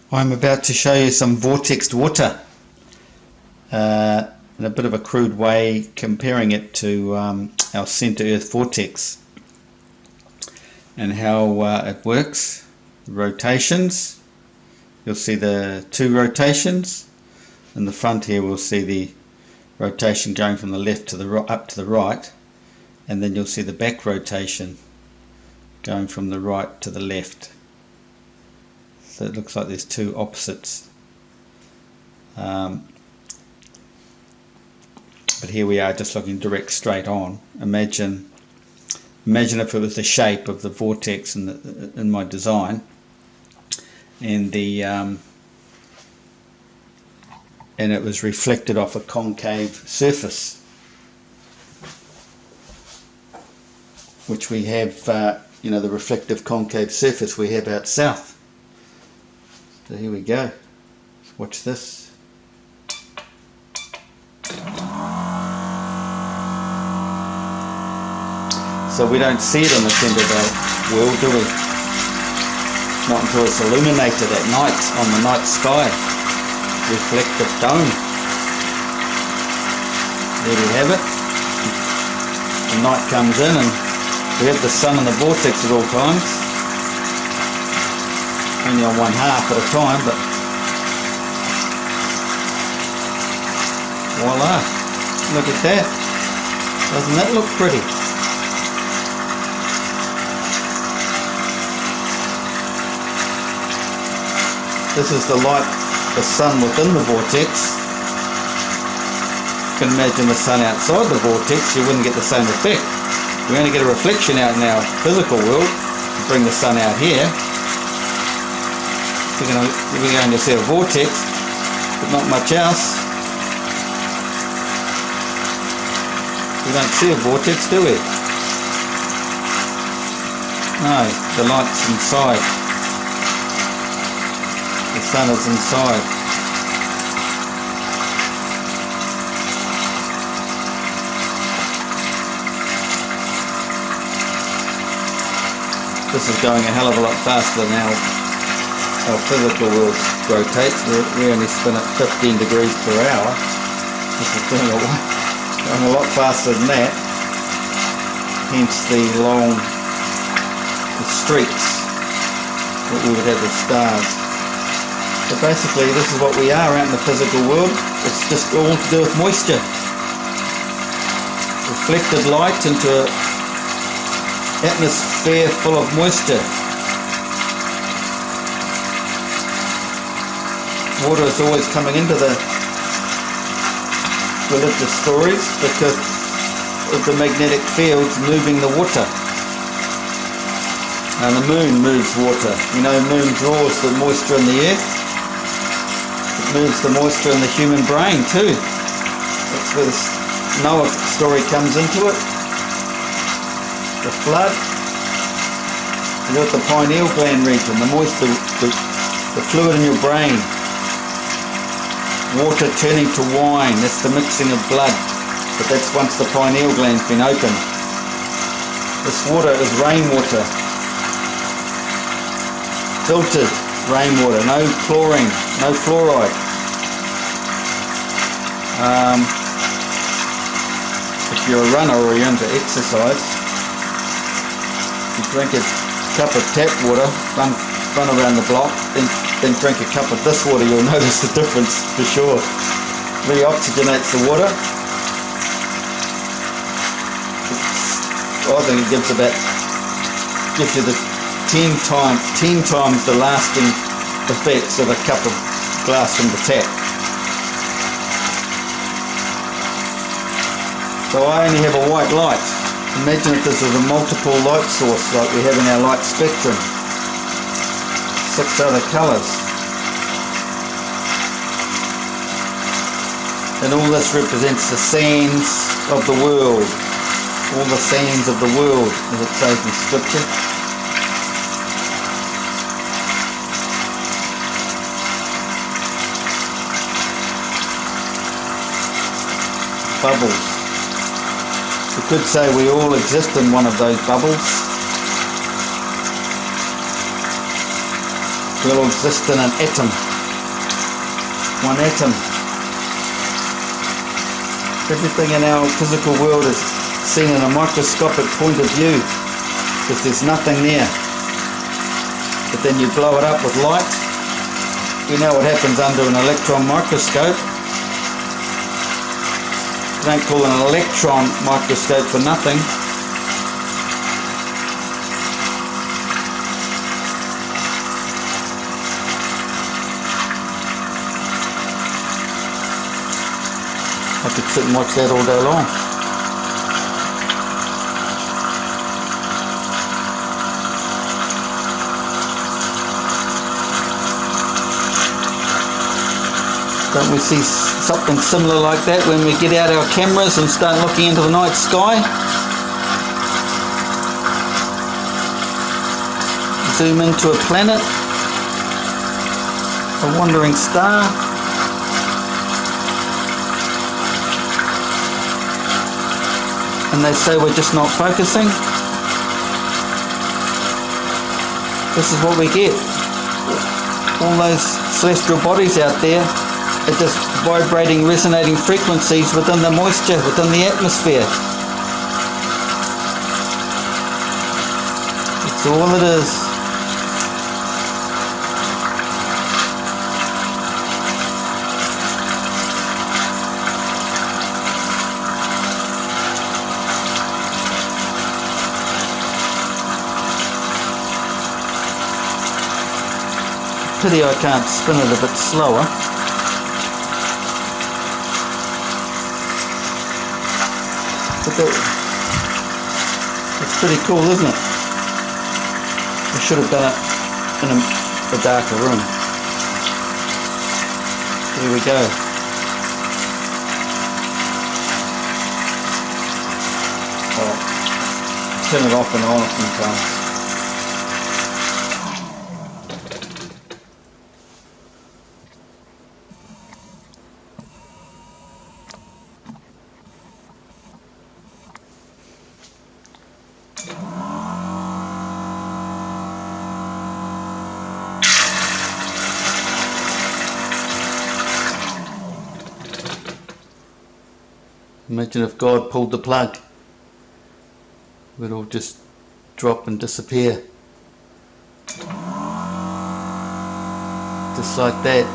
I'm about to show you some vortexed water in a bit of a crude way, comparing it to our centre earth vortex and how it works. Rotations, you'll see the two rotations. In the front here we'll see the rotation going from the left to the up to the right, and then you'll see the back rotation going from the right to the left. So it looks like there's two opposites. But here we are just looking direct straight on. Imagine if it was the shape of the vortex in my design, and it was reflected off a concave surface, which we have, the reflective concave surface we have out south. So here we go. Watch this. So we don't see it on the centre of our world, do we? Not until it's illuminated at night on the night sky. Reflective dome. There we have it. The night comes in and we have the sun and the vortex at all times. Only on one half at a time, but voila, look at that. Doesn't that look pretty? This is the light, the sun within the vortex. You can imagine the sun outside the vortex, you wouldn't get the same effect. We only get a reflection out in our physical world to bring the sun out here. We're going to see a vortex, but not much else. We don't see a vortex, do we? No, the light's inside. The sun is inside. This is going a hell of a lot faster than our physical world rotates. We only spin at 15 degrees per hour. This is going a lot faster than that. Hence the long streaks, what we would have as stars. But basically this is what we are out in the physical world. It's just all to do with moisture. Reflected light into an atmosphere full of moisture. Water is always coming into the religious stories because of the magnetic fields moving the water. And the moon moves water. You know, the moon draws the moisture in the earth. It moves the moisture in the human brain too. That's where the Noah story comes into it. The flood. You got the pineal gland region, the moisture, the fluid in your brain. Water turning to wine, that's the mixing of blood, but that's once the pineal gland's been opened. This water is rainwater, filtered rainwater, no chlorine, no fluoride. If you're a runner or you're into exercise, you drink a cup of tap water, run around the block, then drink a cup of this water, you'll notice the difference for sure. Really oxygenates the water. I think it gives you the 10 times the lasting effects of a cup of glass from the tap. So I only have a white light. Imagine if this is a multiple light source like we have in our light spectrum. 6 other colours. And all this represents the sands of the world. All the sands of the world, as it says in scripture. Bubbles. We could say we all exist in one of those bubbles. will exist in an atom. One atom. Everything in our physical world is seen in a microscopic point of view, because there's nothing there. But then you blow it up with light. You know what happens under an electron microscope. You don't call it an electron microscope for nothing. I could sit and watch that all day long. Don't we see something similar like that when we get out our cameras and start looking into the night sky? Zoom into a planet, a wandering star. And they say we're just not focusing. This is what we get. All those celestial bodies out there are just vibrating, resonating frequencies within the moisture, within the atmosphere. That's all it is. Pity I can't spin it a bit slower. But that's pretty cool, isn't it? I should have done it in a darker room. Here we go. I'll turn it off and on a few times. Imagine if God pulled the plug. We'd all just drop and disappear. Just like that.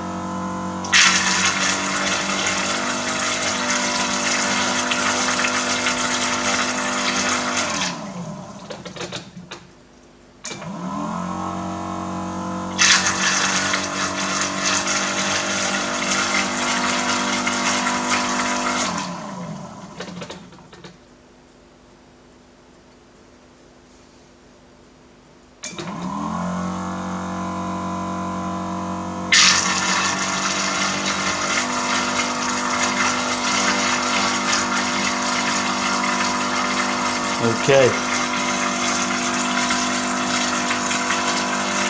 Okay.